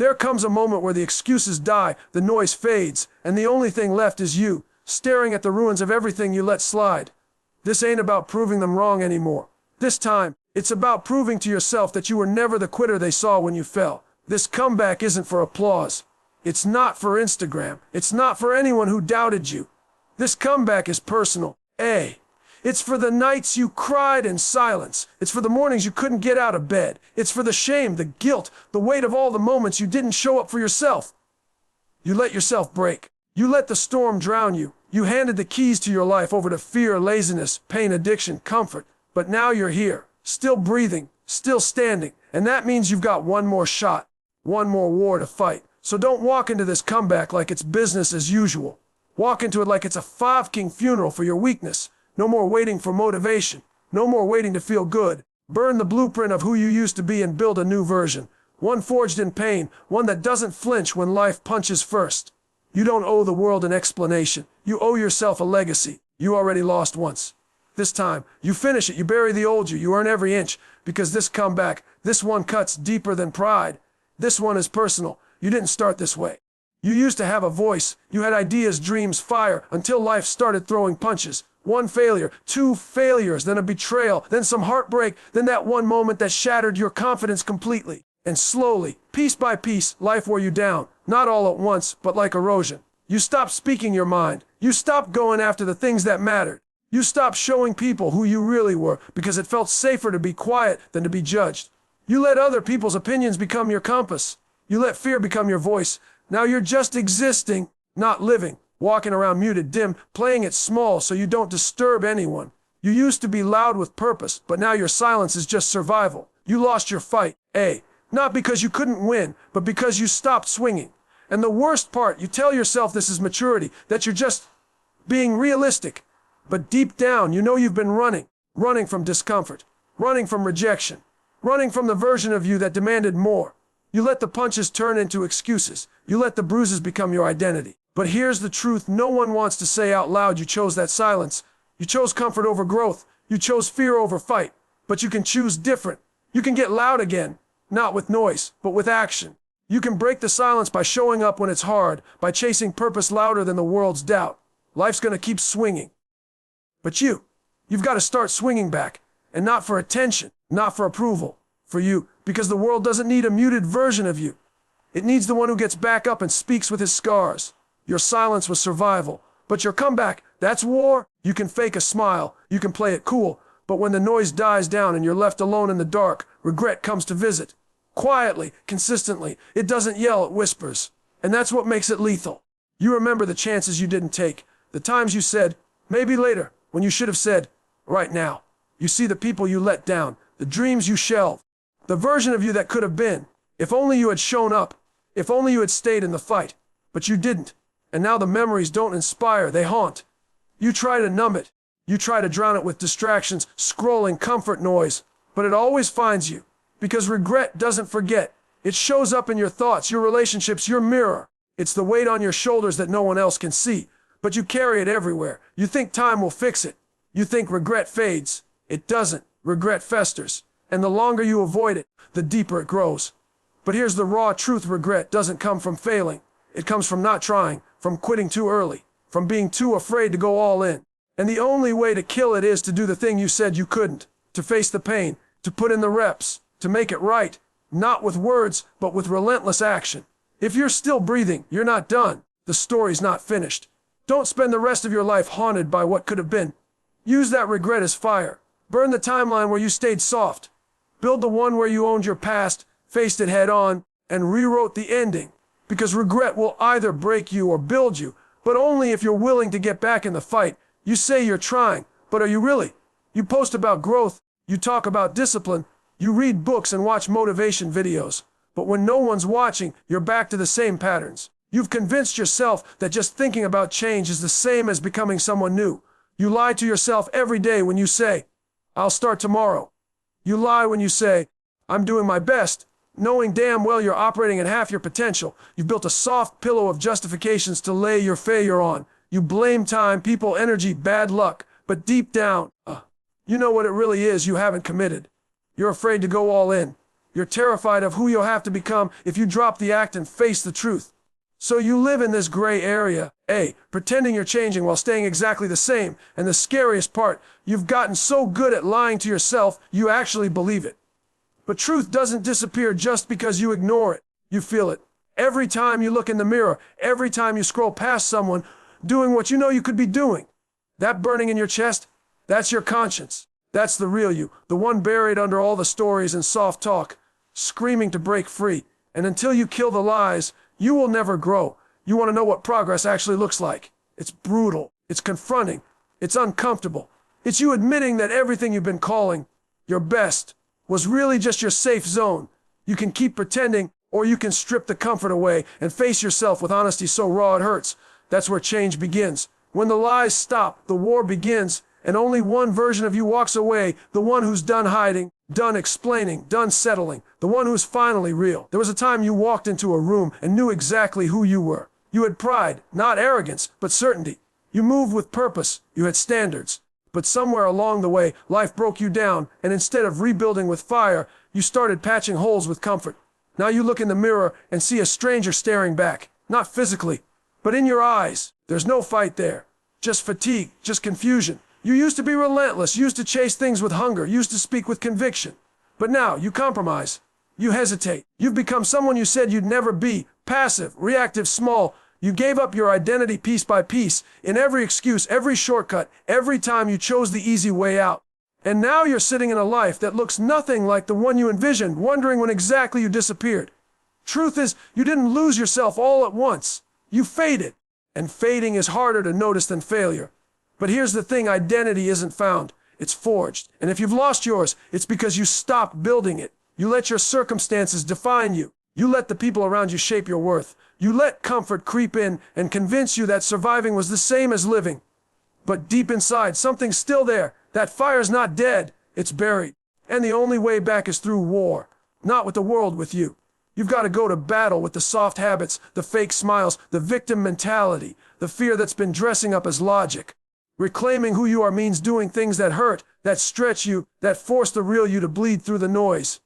There comes a moment where the excuses die, the noise fades, and the only thing left is you, staring at the ruins of everything you let slide. This ain't about proving them wrong anymore. This time, it's about proving to yourself that you were never the quitter they saw when you fell. This comeback isn't for applause. It's not for Instagram. It's not for anyone who doubted you. This comeback is personal. It's for the nights you cried in silence. It's for the mornings you couldn't get out of bed. It's for the shame, the guilt, the weight of all the moments you didn't show up for yourself. You let yourself break. You let the storm drown you. You handed the keys to your life over to fear, laziness, pain, addiction, comfort. But now you're here, still breathing, still standing. And that means you've got one more shot, one more war to fight. So don't walk into this comeback like it's business as usual. Walk into it like it's a five-king funeral for your weakness. No more waiting for motivation. No more waiting to feel good. Burn the blueprint of who you used to be and build a new version. One forged in pain, one that doesn't flinch when life punches first. You don't owe the world an explanation. You owe yourself a legacy. You already lost once. This time, you finish it. You bury the old you. You earn every inch. Because this comeback, this one cuts deeper than pride. This one is personal. You didn't start this way. You used to have a voice. You had ideas, dreams, fire, until life started throwing punches. One failure, two failures, then a betrayal, then some heartbreak, then that one moment that shattered your confidence completely. And slowly, piece by piece, life wore you down. Not all at once, but like erosion. You stopped speaking your mind. You stopped going after the things that mattered. You stopped showing people who you really were because it felt safer to be quiet than to be judged. You let other people's opinions become your compass. You let fear become your voice. Now you're just existing, not living. Walking around muted, dim, playing it small so you don't disturb anyone. You used to be loud with purpose, but now your silence is just survival. You lost your fight, not because you couldn't win, but because you stopped swinging. And the worst part, you tell yourself this is maturity, that you're just being realistic. But deep down, you know you've been running from discomfort, running from rejection, running from the version of you that demanded more. You let the punches turn into excuses. You let the bruises become your identity. But here's the truth no one wants to say out loud. You chose that silence. You chose comfort over growth. You chose fear over fight. But you can choose different. You can get loud again, not with noise, but with action. You can break the silence by showing up when it's hard, by chasing purpose louder than the world's doubt. Life's gonna keep swinging. But you've got to start swinging back. And not for attention, not for approval. For you, because the world doesn't need a muted version of you. It needs the one who gets back up and speaks with his scars. Your silence was survival, but your comeback, that's war. You can fake a smile, you can play it cool, but when the noise dies down and you're left alone in the dark, regret comes to visit. Quietly, consistently, it doesn't yell, it whispers. And that's what makes it lethal. You remember the chances you didn't take, the times you said, maybe later, when you should have said, right now. You see the people you let down, the dreams you shelved, the version of you that could have been. If only you had shown up, if only you had stayed in the fight, but you didn't. And now the memories don't inspire, they haunt. You try to numb it. You try to drown it with distractions, scrolling, comfort noise. But it always finds you. Because regret doesn't forget. It shows up in your thoughts, your relationships, your mirror. It's the weight on your shoulders that no one else can see. But you carry it everywhere. You think time will fix it. You think regret fades. It doesn't. Regret festers. And the longer you avoid it, the deeper it grows. But here's the raw truth. Regret doesn't come from failing. It comes from not trying, from quitting too early, from being too afraid to go all in. And the only way to kill it is to do the thing you said you couldn't, to face the pain, to put in the reps, to make it right, not with words, but with relentless action. If you're still breathing, you're not done. The story's not finished. Don't spend the rest of your life haunted by what could have been. Use that regret as fire. Burn the timeline where you stayed soft. Build the one where you owned your past, faced it head on, and rewrote the ending. Because regret will either break you or build you, but only if you're willing to get back in the fight. You say you're trying, but are you really? You post about growth, you talk about discipline, you read books and watch motivation videos. But when no one's watching, you're back to the same patterns. You've convinced yourself that just thinking about change is the same as becoming someone new. You lie to yourself every day when you say, I'll start tomorrow. You lie when you say, I'm doing my best, knowing damn well you're operating at half your potential. You've built a soft pillow of justifications to lay your failure on. You blame time, people, energy, bad luck. But deep down, you know what it really is. You haven't committed. You're afraid to go all in. You're terrified of who you'll have to become if you drop the act and face the truth. So you live in this gray area, pretending you're changing while staying exactly the same. And the scariest part, you've gotten so good at lying to yourself, you actually believe it. But truth doesn't disappear just because you ignore it. You feel it. Every time you look in the mirror, every time you scroll past someone doing what you know you could be doing. That burning in your chest, that's your conscience. That's the real you, the one buried under all the stories and soft talk, screaming to break free. And until you kill the lies, you will never grow. You want to know what progress actually looks like. It's brutal. It's confronting. It's uncomfortable. It's you admitting that everything you've been calling your best was really just your safe zone. You can keep pretending, or you can strip the comfort away and face yourself with honesty so raw it hurts. That's where change begins. When the lies stop, the war begins, and only one version of you walks away, the one who's done hiding, done explaining, done settling, the one who's finally real. There was a time you walked into a room and knew exactly who you were. You had pride, not arrogance, but certainty. You moved with purpose. You had standards. But somewhere along the way, life broke you down, and instead of rebuilding with fire, you started patching holes with comfort. Now you look in the mirror and see a stranger staring back, not physically, but in your eyes. There's no fight there. Just fatigue, just confusion. You used to be relentless, used to chase things with hunger, used to speak with conviction. But now you compromise. You hesitate. You've become someone you said you'd never be, passive, reactive, small. You gave up your identity piece by piece, in every excuse, every shortcut, every time you chose the easy way out. And now you're sitting in a life that looks nothing like the one you envisioned, wondering when exactly you disappeared. Truth is, you didn't lose yourself all at once. You faded. And fading is harder to notice than failure. But here's the thing, identity isn't found. It's forged. And if you've lost yours, it's because you stopped building it. You let your circumstances define you. You let the people around you shape your worth. You let comfort creep in and convince you that surviving was the same as living. But deep inside, something's still there. That fire's not dead. It's buried. And the only way back is through war. Not with the world, with you. You've got to go to battle with the soft habits, the fake smiles, the victim mentality, the fear that's been dressing up as logic. Reclaiming who you are means doing things that hurt, that stretch you, that force the real you to bleed through the noise.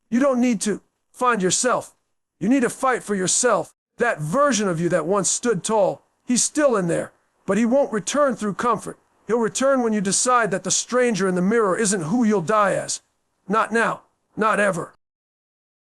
You don't need to find yourself. You need to fight for yourself. That version of you that once stood tall, he's still in there, but he won't return through comfort. He'll return when you decide that the stranger in the mirror isn't who you'll die as. Not now, not ever.